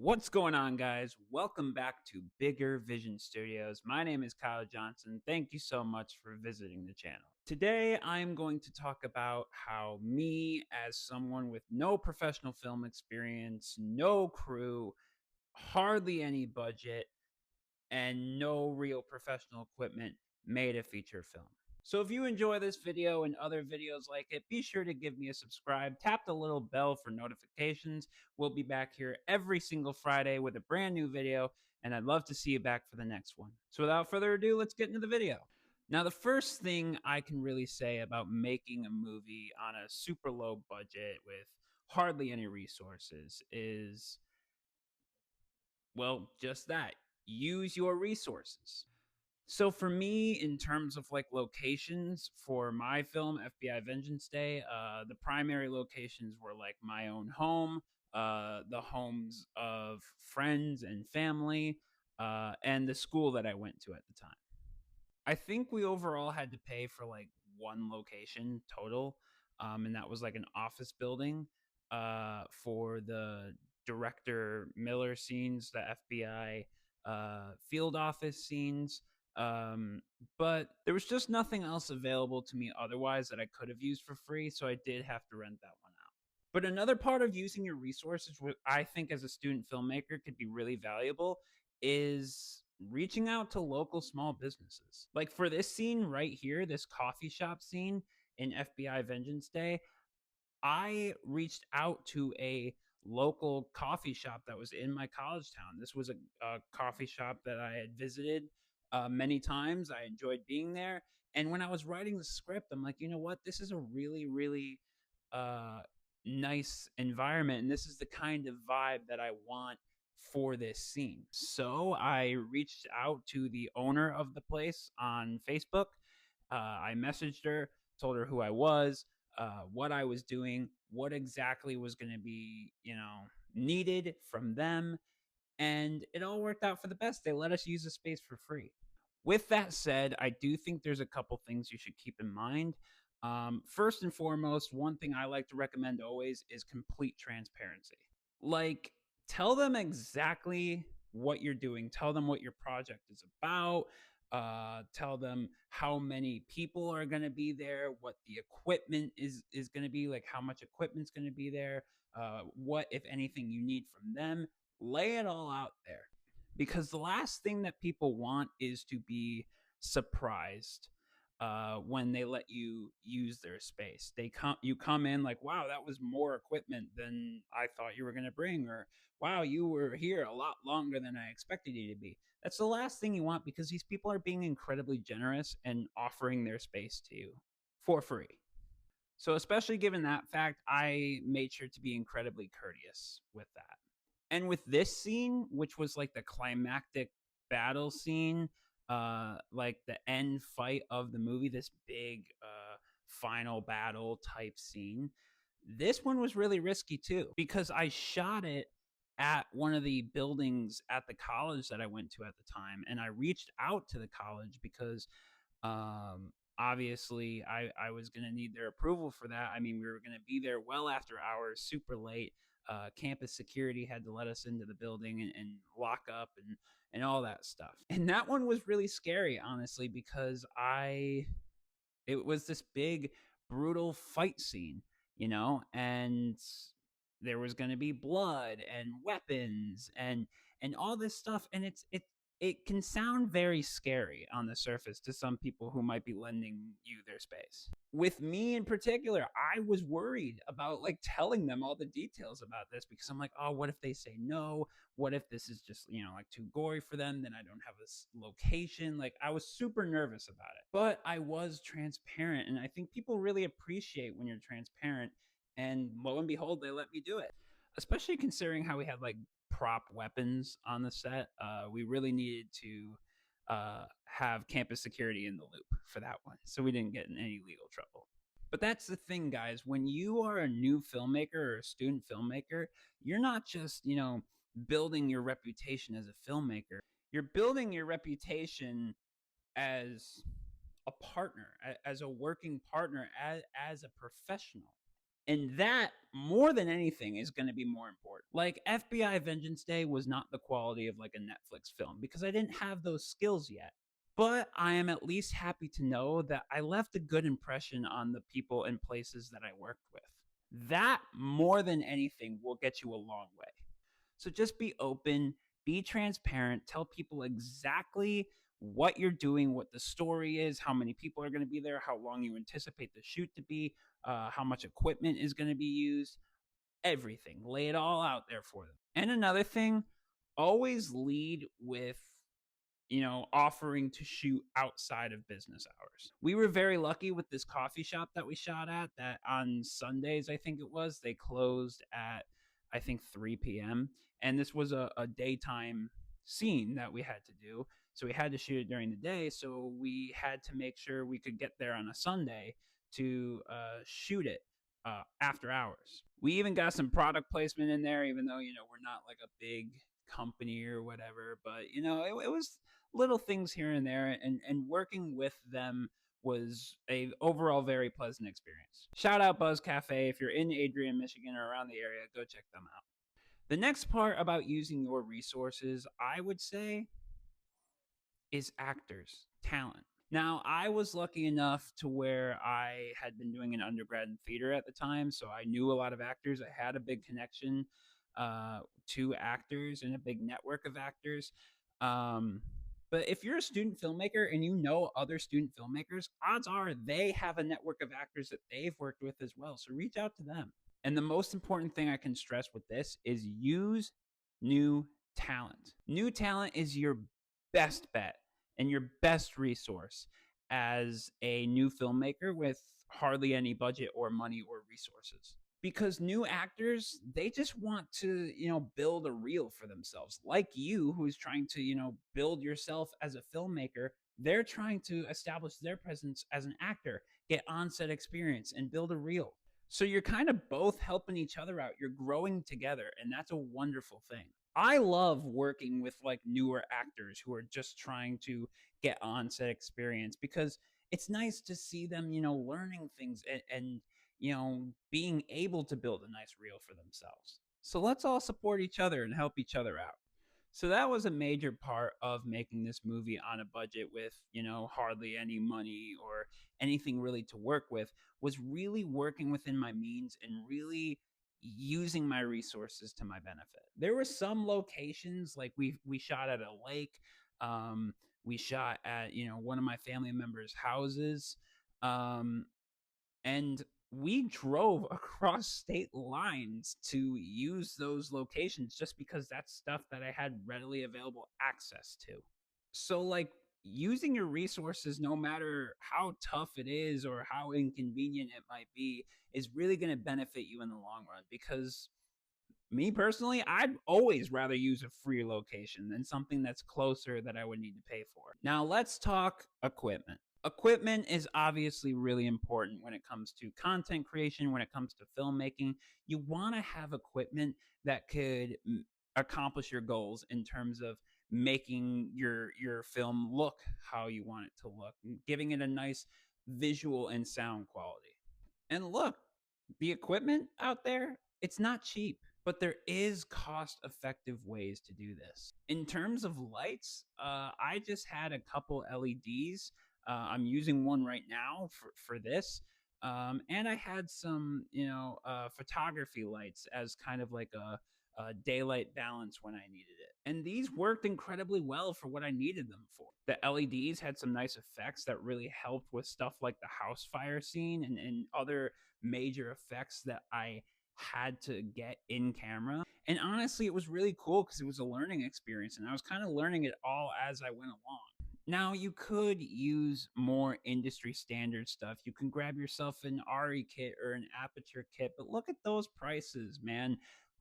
What's going on, guys? Welcome back to Bigger Vision Studios. My name is Kyle Johnson. Thank you so much for visiting the channel. Today, I'm going to talk about how me, as someone with no professional film experience, no crew, hardly any budget, and no real professional equipment, made a feature film. So if you enjoy this video and other videos like it, be sure to give me a subscribe, tap the little bell for notifications. We'll be back here every single Friday with a brand new video, and I'd love to see you back for the next one. So without further ado, let's get into the video. Now, the first thing I can really say about making a movie on a super low budget with hardly any resources is, well, just that. Use your resources. So for me, in terms of like locations for my film, FBI Vengeance Day, the primary locations were like my own home, the homes of friends and family, and the school that I went to at the time. I think we overall had to pay for like one location total, and that was like an office building for the director Miller scenes, the FBI field office scenes. Um, but there was just nothing else available to me otherwise that I could have used for free, so I did have to rent that one out. But another part of using your resources, what I think as a student filmmaker could be really valuable, is reaching out to local small businesses. Like for this scene right here, this coffee shop scene in FBI Vengeance Day, I reached out to a local coffee shop that was in my college town. This was a coffee shop that I had visited many times. I enjoyed being there. And when I was writing the script, I'm like, you know what? This is a really, really uh, nice environment. And this is the kind of vibe that I want for this scene. So I reached out to the owner of the place on Facebook. I messaged her, told her who I was, what I was doing, what exactly was going to be, needed from them. And it all worked out for the best. They let us use the space for free. With that said, I do think there's a couple things you should keep in mind. First and foremost, one thing I like to recommend always is complete transparency. Like, tell them exactly what you're doing, tell them what your project is about, tell them how many people are going to be there, what the equipment is going to be, like how much equipment's going to be there, what if anything you need from them. Lay it all out there, because the last thing that people want is to be surprised when they let you use their space. You come in like, wow, that was more equipment than I thought you were going to bring, or wow, you were here a lot longer than I expected you to be. That's the last thing you want, because these people are being incredibly generous and offering their space to you for free. So, especially given that fact, I made sure to be incredibly courteous with that. And with this scene, which was like the climactic battle scene, like the end fight of the movie, this big final battle type scene, this one was really risky too, because I shot it at one of the buildings at the college that I went to at the time, and I reached out to the college because obviously I was going to need their approval for that. I mean, we were going to be there well after hours, super late. Campus security had to let us into the building and lock up and all that stuff. And that one was really scary, honestly, because it was this big brutal fight scene, and there was going to be blood and weapons and all this stuff, and it can sound very scary on the surface to some people who might be lending you their space. With me in particular, I was worried about like telling them all the details about this, because I'm like, oh, what if they say no? What if this is just, like too gory for them? Then I don't have this location. Like, I was super nervous about it, but I was transparent. And I think people really appreciate when you're transparent. And lo and behold, they let me do it, especially considering how we had like prop weapons on the set. We really needed to have campus security in the loop for that one, so we didn't get in any legal trouble. But that's the thing, guys. When you are a new filmmaker or a student filmmaker, you're not just, building your reputation as a filmmaker. You're building your reputation as a partner, as a working partner, as a professional. And that, more than anything, is going to be more important. Like, FBI Vengeance Day was not the quality of like a Netflix film because I didn't have those skills yet. But I am at least happy to know that I left a good impression on the people and places that I worked with. That, more than anything, will get you a long way. So just be open, be transparent, tell people exactly what you're doing, what the story is, how many people are going to be there, how long you anticipate the shoot to be, how much equipment is going to be used, everything. Lay it all out there for them. And another thing, always lead with offering to shoot outside of business hours. We were very lucky with this coffee shop that we shot at that on Sundays, I think it was, they closed at, I think, 3 p.m. And this was a daytime scene that we had to do. So we had to shoot it during the day. So we had to make sure we could get there on a Sunday to shoot it after hours. We even got some product placement in there, even though, we're not like a big company or whatever. But, it was little things here and there, and working with them was a overall very pleasant experience. Shout out Buzz Cafe. If you're in Adrian, Michigan, or around the area, go check them out. The next part about using your resources, I would say, is actors, talent. Now, I was lucky enough to where I had been doing an undergrad in theater at the time, so I knew a lot of actors. I had a big connection to actors and a big network of actors. Um, but if you're a student filmmaker and you know other student filmmakers, odds are they have a network of actors that they've worked with as well. So reach out to them. And the most important thing I can stress with this is use new talent. New talent is your best bet and your best resource as a new filmmaker with hardly any budget or money or resources. Because new actors, they just want to, build a reel for themselves. Like you, who's trying to, build yourself as a filmmaker, they're trying to establish their presence as an actor, get on-set experience, and build a reel. So you're kind of both helping each other out. You're growing together, and that's a wonderful thing. I love working with like newer actors who are just trying to get on-set experience because it's nice to see them, learning things and being able to build a nice reel for themselves. So let's all support each other and help each other out. So that was a major part of making this movie on a budget with, hardly any money or anything really to work with, was really working within my means and really using my resources to my benefit. There were some locations like we shot at a lake. We shot at, one of my family members' houses. Um, and we drove across state lines to use those locations just because that's stuff that I had readily available access to. So, like, using your resources, no matter how tough it is or how inconvenient it might be, is really going to benefit you in the long run. Because me personally, I'd always rather use a free location than something that's closer that I would need to pay for. Now, let's talk equipment. Equipment is obviously really important when it comes to content creation, when it comes to filmmaking. You want to have equipment that could accomplish your goals in terms of making your film look how you want it to look, giving it a nice visual and sound quality. And look, the equipment out there, it's not cheap, but there is cost effective ways to do this. In terms of lights, I just had a couple LEDs. I'm using one right now for this. And I had some, photography lights as kind of like a daylight balance when I needed it. And these worked incredibly well for what I needed them for. The LEDs had some nice effects that really helped with stuff like the house fire scene and other major effects that I had to get in camera. And honestly, it was really cool because it was a learning experience and I was kind of learning it all as I went along. Now, you could use more industry standard stuff. You can grab yourself an ARRI kit or an Aperture kit, but look at those prices, man.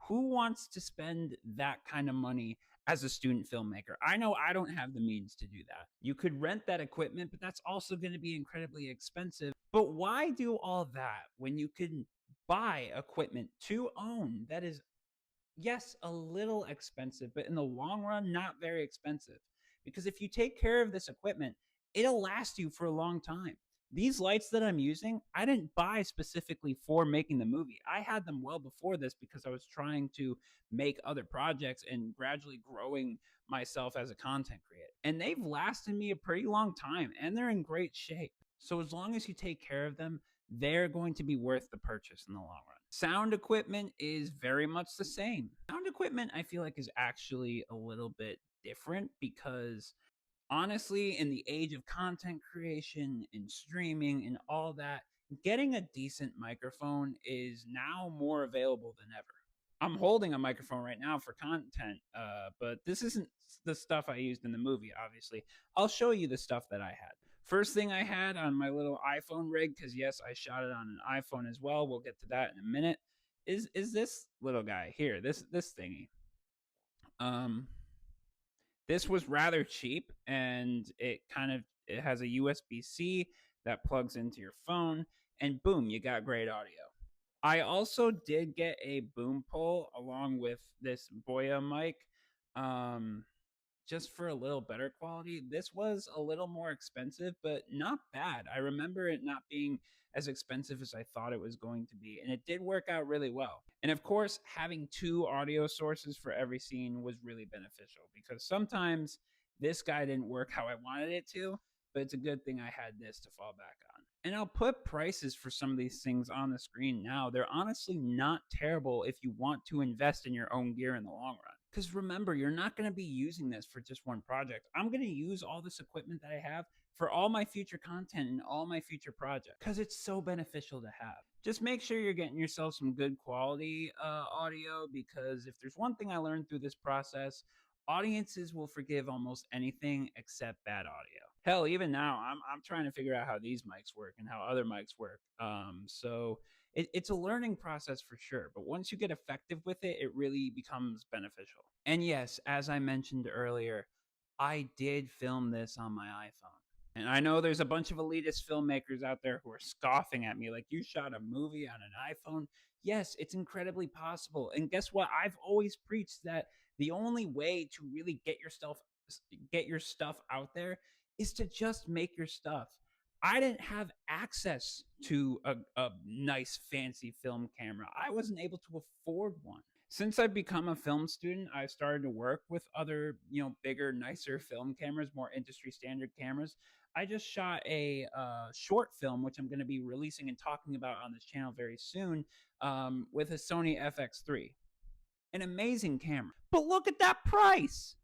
Who wants to spend that kind of money as a student filmmaker? I know I don't have the means to do that. You could rent that equipment, but that's also going to be incredibly expensive. But why do all that when you can buy equipment to own that is, yes, a little expensive, but in the long run, not very expensive? Because if you take care of this equipment, it'll last you for a long time. These lights that I'm using, I didn't buy specifically for making the movie. I had them well before this because I was trying to make other projects and gradually growing myself as a content creator. And they've lasted me a pretty long time and they're in great shape. So as long as you take care of them, they're going to be worth the purchase in the long run. Sound equipment is very much the same. Sound equipment, I feel like, is actually a little bit different because honestly, in the age of content creation and streaming and all that, getting a decent microphone is now more available than ever. I'm holding a microphone right now for content, but this isn't the stuff I used in the movie, obviously. I'll show you the stuff that I had. First thing I had on my little iPhone rig, because yes, I shot it on an iPhone as well. We'll get to that in a minute. Is this little guy here? This thingy. Um, this was rather cheap, and it has a USB-C that plugs into your phone, and boom, you got great audio. I also did get a boom pole along with this Boya mic. Um, just for a little better quality. This was a little more expensive, but not bad. I remember it not being as expensive as I thought it was going to be, and it did work out really well. And of course, having two audio sources for every scene was really beneficial because sometimes this guy didn't work how I wanted it to, but it's a good thing I had this to fall back on. And I'll put prices for some of these things on the screen now. They're honestly not terrible if you want to invest in your own gear in the long run. Because remember, you're not going to be using this for just one project. I'm going to use all this equipment that I have for all my future content and all my future projects because it's so beneficial to have. Just make sure you're getting yourself some good quality audio because if there's one thing I learned through this process, audiences will forgive almost anything except bad audio. Hell, even now, I'm trying to figure out how these mics work and how other mics work. It's a learning process for sure, but once you get effective with it, it really becomes beneficial. And yes, as I mentioned earlier, I did film this on my iPhone. And I know there's a bunch of elitist filmmakers out there who are scoffing at me like, you shot a movie on an iPhone. Yes, it's incredibly possible. And guess what? I've always preached that the only way to really get your stuff out there is to just make your stuff. I didn't have access to a nice fancy film camera. I wasn't able to afford one. Since I've become a film student, I've started to work with other, bigger, nicer film cameras, more industry standard cameras. I just shot a short film, which I'm going to be releasing and talking about on this channel very soon, with a Sony FX3. An amazing camera. But look at that price.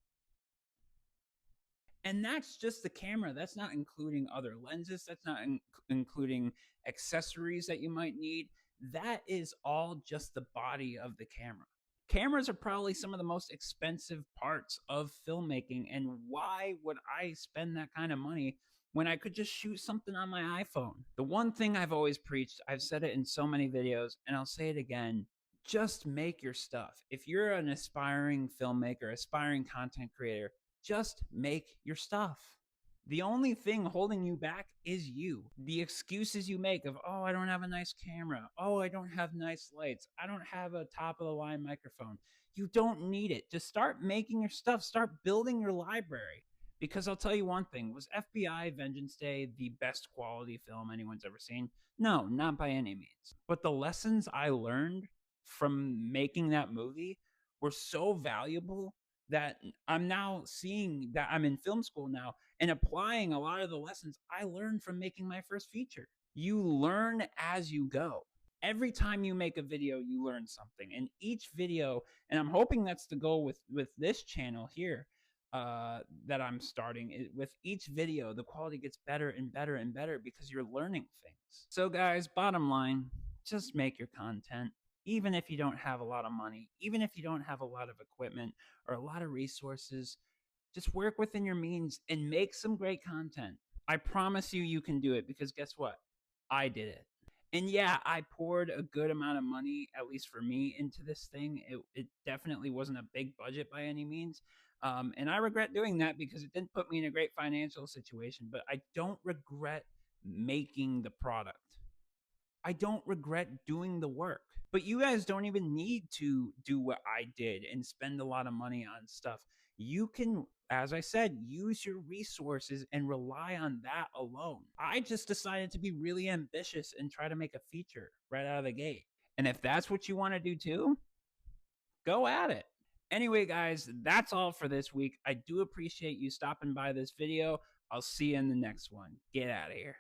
And that's just the camera. That's not including other lenses. That's not including accessories that you might need. That is all just the body of the camera. Cameras are probably some of the most expensive parts of filmmaking. And why would I spend that kind of money when I could just shoot something on my iPhone? The one thing I've always preached, I've said it in so many videos, and I'll say it again, just make your stuff. If you're an aspiring filmmaker, aspiring content creator, just make your stuff. The only thing holding you back is you. The excuses you make of, oh, I don't have a nice camera. Oh, I don't have nice lights. I don't have a top of the line microphone. You don't need it. Just start making your stuff. Start building your library. Because I'll tell you one thing, was FBI Vengeance Day the best quality film anyone's ever seen? No, not by any means. But the lessons I learned from making that movie were so valuable that I'm now seeing that I'm in film school now and applying a lot of the lessons I learned from making my first feature. You learn as you go. Every time you make a video, you learn something. And each video, and I'm hoping that's the goal with this channel here that I'm starting. With each video, the quality gets better and better and better because you're learning things. So guys, bottom line, just make your content. Even if you don't have a lot of money, even if you don't have a lot of equipment or a lot of resources, just work within your means and make some great content. I promise you, you can do it because guess what? I did it. And yeah, I poured a good amount of money, at least for me, into this thing. It definitely wasn't a big budget by any means. And I regret doing that because it didn't put me in a great financial situation, but I don't regret making the product. I don't regret doing the work. But you guys don't even need to do what I did and spend a lot of money on stuff. You can, as I said, use your resources and rely on that alone. I just decided to be really ambitious and try to make a feature right out of the gate. And if that's what you want to do too, go at it. Anyway, guys, that's all for this week. I do appreciate you stopping by this video. I'll see you in the next one. Get out of here.